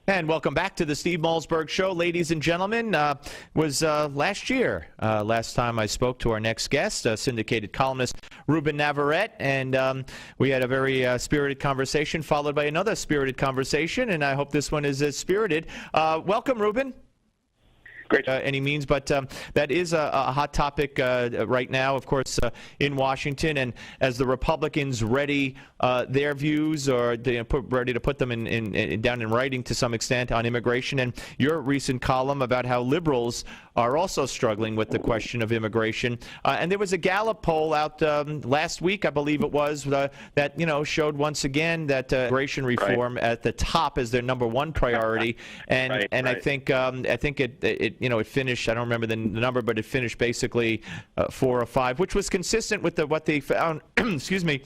And welcome back to the Steve Malzberg Show, ladies and gentlemen. Was last year, last time I spoke to our next guest, syndicated columnist Ruben Navarette, and we had a very spirited conversation, followed by another spirited conversation, and I hope this one is as spirited. Welcome, Ruben. Great. Any means, but that is a hot topic right now, of course, in Washington. And as the Republicans ready their views, or ready to put them down in writing to some extent on immigration, and your recent column about how liberals are also struggling with the question of immigration. And there was a Gallup poll out last week, I believe it was, that showed once again that immigration reform at the top is their #1 priority. And I think it finished. I don't remember the number, but it finished basically 4 or 5, which was consistent with what they found. Excuse me.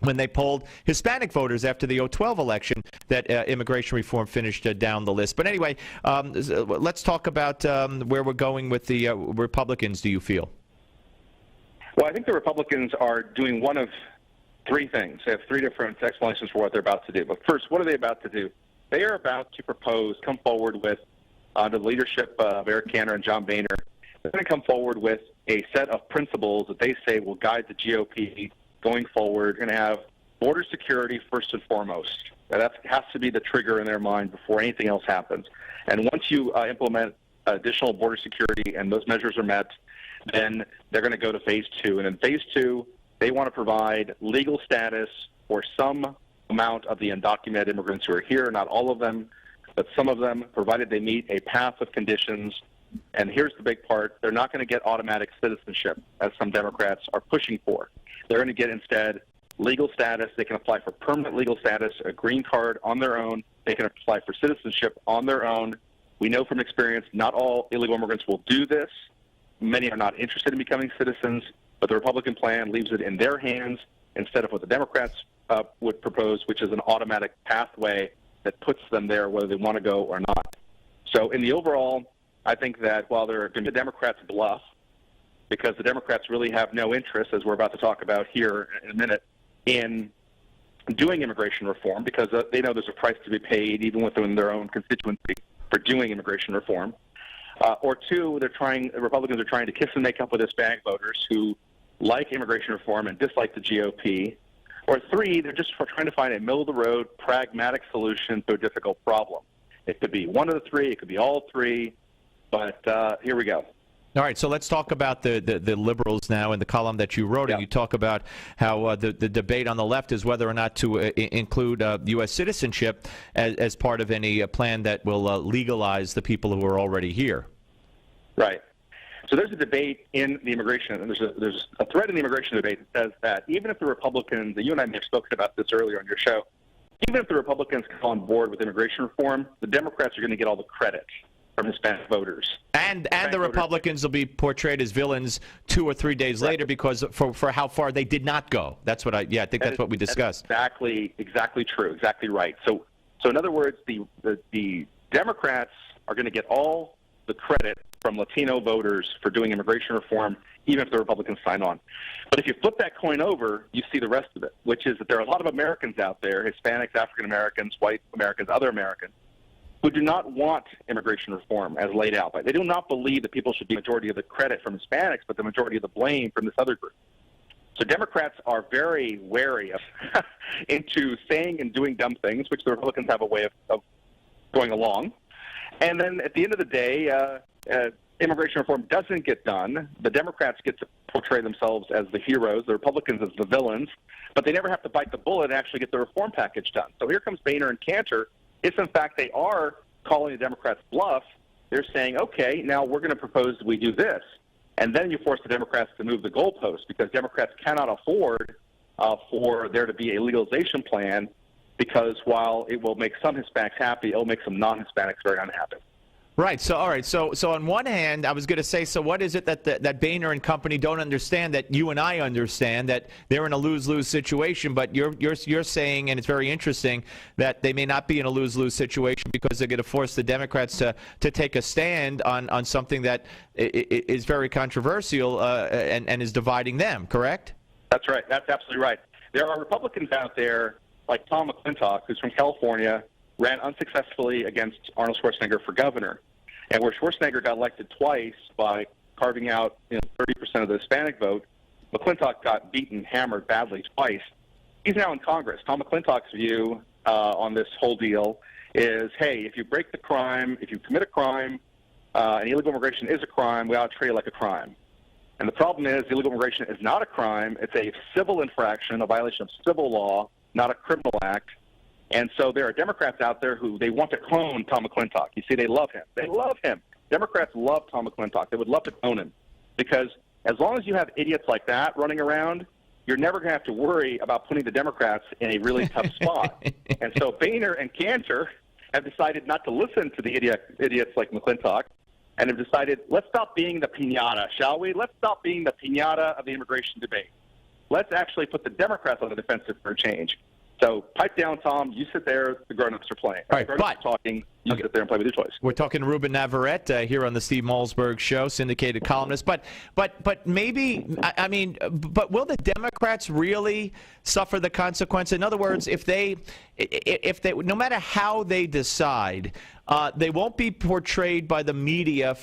When they polled Hispanic voters after the 2012 election, that immigration reform finished down the list. But anyway, let's talk about where we're going with the Republicans, do you feel? Well, I think the Republicans are doing one of 3 things. They have 3 different explanations for what they're about to do. But first, what are they about to do? They are about to come forward with, under the leadership of Eric Cantor and John Boehner, they're going to come forward with a set of principles that they say will guide the GOP going forward. We're going to have border security first and foremost. That has to be the trigger in their mind before anything else happens. And once you implement additional border security and those measures are met, then they're going to go to phase 2. And in phase 2, they want to provide legal status for some amount of the undocumented immigrants who are here, not all of them, but some of them, provided they meet a path of conditions. And here's the big part. They're not going to get automatic citizenship, as some Democrats are pushing for. They're going to get instead legal status. They can apply for permanent legal status, a green card on their own. They can apply for citizenship on their own. We know from experience not all illegal immigrants will do this. Many are not interested in becoming citizens, but the Republican plan leaves it in their hands instead of what the Democrats would propose, which is an automatic pathway that puts them there whether they want to go or not. So in the overall, I think that while they're going to the Democrats bluff, because the Democrats really have no interest, as we're about to talk about here in a minute, in doing immigration reform, because they know there's a price to be paid, even within their own constituency, for doing immigration reform. Or 2, the Republicans are trying to kiss and make up with Hispanic voters who like immigration reform and dislike the GOP. Or 3, they're just trying to find a middle-of-the-road, pragmatic solution to a difficult problem. It could be one of the 3, it could be all 3, but here we go. All right, so let's talk about the liberals now in the column that you wrote. Yeah. And you talk about how the debate on the left is whether or not to include U.S. citizenship as part of any plan that will legalize the people who are already here. Right. So there's a debate in the immigration, and there's a thread in the immigration debate that says that even if the Republicans, you and I may have spoken about this earlier on your show, even if the Republicans come on board with immigration reform, the Democrats are going to get all the credit from Hispanic voters. And the Republicans will be portrayed as villains 2 or 3 days later because for how far they did not go. That's what I think that's what we discussed. Exactly true, exactly right. So in other words, the Democrats are going to get all the credit from Latino voters for doing immigration reform, even if the Republicans sign on. But if you flip that coin over, you see the rest of it, which is that there are a lot of Americans out there, Hispanics, African Americans, white Americans, other Americans, who do not want immigration reform as laid out. They do not believe that people should be the majority of the credit from Hispanics, but the majority of the blame from this other group. So Democrats are very wary of into saying and doing dumb things, which the Republicans have a way of going along. And then at the end of the day, immigration reform doesn't get done. The Democrats get to portray themselves as the heroes, the Republicans as the villains, but they never have to bite the bullet and actually get the reform package done. So here comes Boehner and Cantor. If, in fact, they are calling the Democrats bluff, they're saying, okay, now we're going to propose we do this. And then you force the Democrats to move the goalposts because Democrats cannot afford for there to be a legalization plan because while it will make some Hispanics happy, it will make some non-Hispanics very unhappy. Right. So, all right. So on one hand, I was going to say, so what is it that Boehner and company don't understand that you and I understand, that they're in a lose-lose situation? But you're saying, and it's very interesting, that they may not be in a lose-lose situation because they're going to force the Democrats to take a stand on something that is very controversial and is dividing them. Correct? That's right. That's absolutely right. There are Republicans out there like Tom McClintock, who's from California, ran unsuccessfully against Arnold Schwarzenegger for governor. And where Schwarzenegger got elected twice by carving out 30% of the Hispanic vote, McClintock got beaten, hammered badly twice. He's now in Congress. Tom McClintock's view on this whole deal is, hey, if you break the crime, if you commit a crime, and illegal immigration is a crime, we ought to treat it like a crime. And the problem is illegal immigration is not a crime. It's a civil infraction, a violation of civil law, not a criminal act. And so there are Democrats out there who they want to clone Tom McClintock. You see, they love him. They love him. Democrats love Tom McClintock. They would love to clone him because as long as you have idiots like that running around, you're never going to have to worry about putting the Democrats in a really tough spot. And so Boehner and Cantor have decided not to listen to the idiots like McClintock and have decided, let's stop being the piñata, shall we? Let's stop being the piñata of the immigration debate. Let's actually put the Democrats on the defensive for a change. So pipe down, Tom. You sit there. The grown-ups are playing. All right, the grown-ups are talking. You sit there and play with your toys. We're talking Ruben Navarette here on the Steve Malzberg Show, syndicated columnist. But maybe, but will the Democrats really suffer the consequence? In other words, if they, no matter how they decide, they won't be portrayed by the media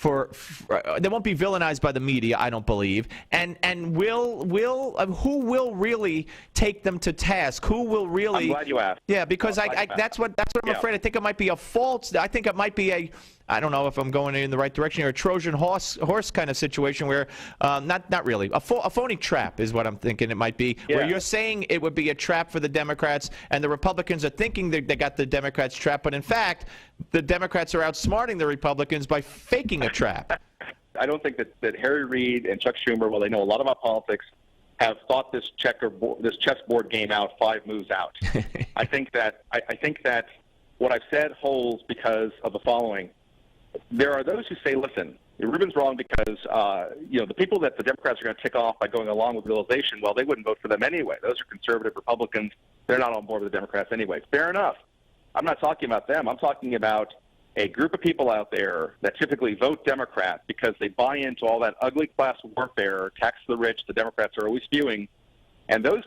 they won't be villainized by the media, I don't believe. And who will really take them to task? Who will really? I'm glad you asked. Yeah, because that's what I'm afraid. I think it might be a false. I think it might be I don't know if I'm going in the right direction here, a Trojan horse kind of situation where, not really, a phony trap is what I'm thinking it might be, where you're saying it would be a trap for the Democrats, and the Republicans are thinking they got the Democrats trapped, but in fact, the Democrats are outsmarting the Republicans by faking a trap. I don't think that Harry Reid and Chuck Schumer, while they know a lot about politics, have thought this chessboard game out 5 moves out. I think that what I've said holds because of the following. There are those who say, listen, Ruben's wrong because, the people that the Democrats are going to tick off by going along with legalization, well, they wouldn't vote for them anyway. Those are conservative Republicans. They're not on board with the Democrats anyway. Fair enough. I'm not talking about them. I'm talking about a group of people out there that typically vote Democrat because they buy into all that ugly class warfare, tax the rich, the Democrats are always spewing. And those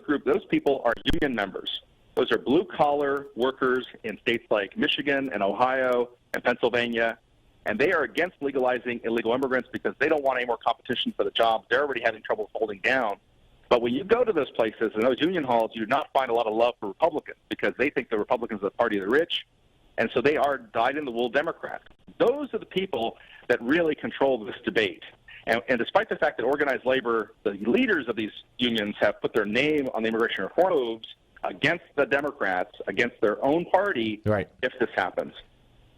people are union members. Those are blue-collar workers in states like Michigan and Ohio and Pennsylvania. And they are against legalizing illegal immigrants because they don't want any more competition for the jobs they're already having trouble holding down. But when you go to those places, in those union halls, you do not find a lot of love for Republicans because they think the Republicans are the party of the rich, and so they are dyed-in-the-wool Democrats. Those are the people that really control this debate. And despite the fact that organized labor, the leaders of these unions have put their name on the immigration reform moves against the Democrats, against their own party, right, if this happens.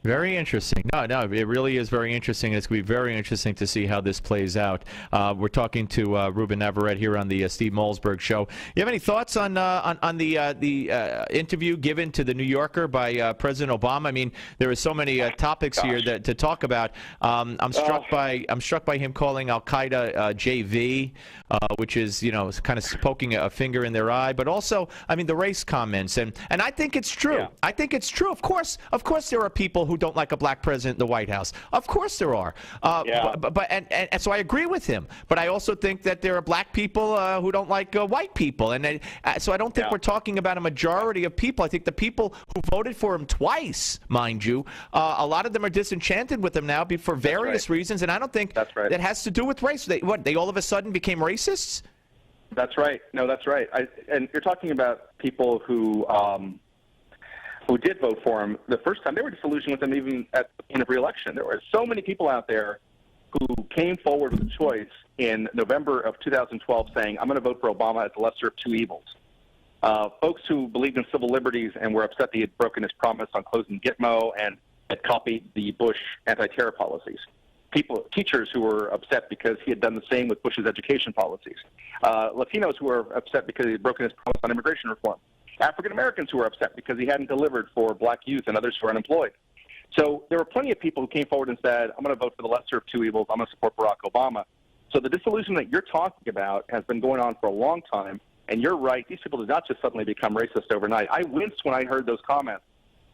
Very interesting. No, it really is very interesting. It's going to be very interesting to see how this plays out. We're talking to Ruben Navarette here on the Steve Malzberg Show. You have any thoughts on the interview given to the New Yorker by President Obama? I mean, there are so many topics here to talk about. I'm struck by him calling Al Qaeda JV, which is kind of poking a finger in their eye. But also, I mean, the race comments and I think it's true. Yeah. I think it's true. Of course, there are people who don't like a black president in the White House. Of course there are. And so I agree with him. But I also think that there are black people who don't like white people. And so I don't think we're talking about a majority of people. I think the people who voted for him twice, mind you, a lot of them are disenchanted with him now for various reasons. And I don't think that has to do with race. They all of a sudden became racists? That's right. No, that's right. And you're talking about people who did vote for him the first time. They were disillusioned with him even at the point of re-election. There were so many people out there who came forward with a choice in November of 2012 saying, I'm going to vote for Obama as the lesser of two evils. Folks who believed in civil liberties and were upset that he had broken his promise on closing Gitmo and had copied the Bush anti-terror policies. Teachers who were upset because he had done the same with Bush's education policies. Latinos who were upset because he had broken his promise on immigration reform. African Americans who were upset because he hadn't delivered for black youth and others who are unemployed. So there were plenty of people who came forward and said, I'm going to vote for the lesser of two evils. I'm going to support Barack Obama. So the disillusionment you're talking about has been going on for a long time. And you're right. These people did not just suddenly become racist overnight. I winced when I heard those comments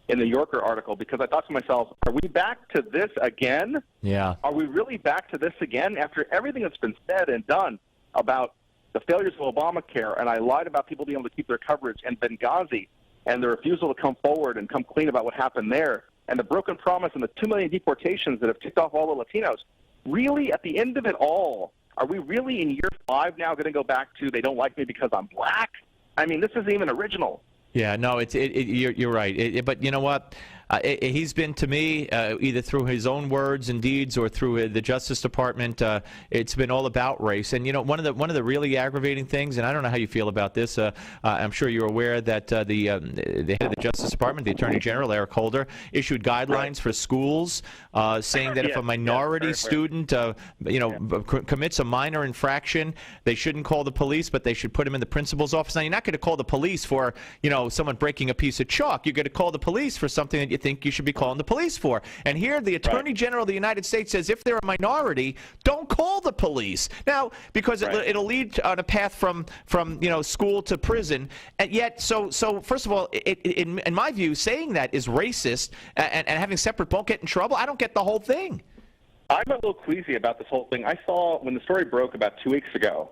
in the Yorker article because I thought to myself, are we back to this again? Yeah. Are we really back to this again after everything that's been said and done about the failures of Obamacare, and I lied about people being able to keep their coverage, and Benghazi, and the refusal to come forward and come clean about what happened there, and the broken promise and the 2 million deportations that have ticked off all the Latinos, really, at the end of it all, are we really in year 5 now going to go back to they don't like me because I'm black? I mean, this isn't even original. Yeah, no, you're right. But you know what? He's been, to me, either through his own words and deeds or through the Justice Department, it's been all about race. And you know, one of the really aggravating things, and I don't know how you feel about this. I'm sure you're aware that the head of the Justice Department, the Attorney General Eric Holder, issued guidelines for schools saying that if a minority student, commits a minor infraction, they shouldn't call the police, but they should put him in the principal's office. Now, you're not going to call the police for someone breaking a piece of chalk. You're going to call the police for something that you think you should be calling the police for. And here the Attorney General of the United States says if they're a minority, don't call the police. Now, because it'll lead on a path from school to prison. And yet, so first of all, in my view, saying that is racist, and having separate won't get in trouble. I don't get the whole thing. I'm a little queasy about this whole thing. I saw when the story broke about 2 weeks ago,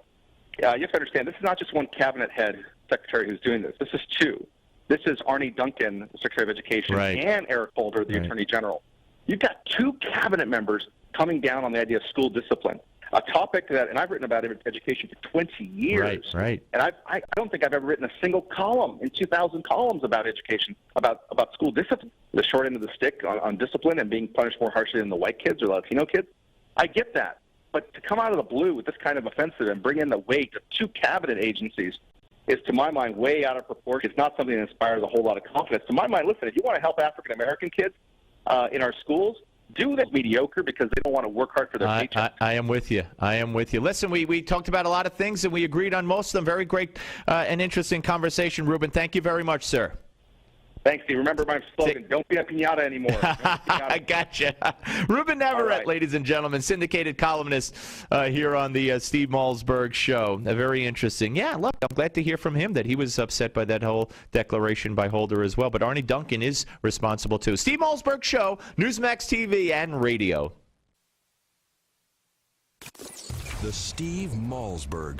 you have to understand, this is not just one cabinet head secretary who's doing this. This is 2. This is Arnie Duncan, the Secretary of Education, and Eric Holder, the Attorney General. You've got 2 cabinet members coming down on the idea of school discipline, a topic that, and I've written about education for 20 years. Right. And I don't think I've ever written a single column in 2,000 columns about education, about school discipline, the short end of the stick on discipline and being punished more harshly than the white kids or the Latino kids. I get that. But to come out of the blue with this kind of offensive and bring in the weight of 2 cabinet agencies is, to my mind, way out of proportion. It's not something that inspires a whole lot of confidence. To my mind, listen, if you want to help African-American kids in our schools, do that mediocre because they don't want to work hard for their paycheck. I am with you. Listen, we talked about a lot of things, and we agreed on most of them. Very great and interesting conversation, Ruben. Thank you very much, sir. Thanks, Steve. Remember my slogan, don't be a piñata anymore. I gotcha. Ruben Navarette, ladies and gentlemen, syndicated columnist here on the Steve Malzberg Show. Very interesting. Yeah, look, I'm glad to hear from him that he was upset by that whole declaration by Holder as well. But Arnie Duncan is responsible, too. Steve Malzberg Show, Newsmax TV and radio. The Steve Malzberg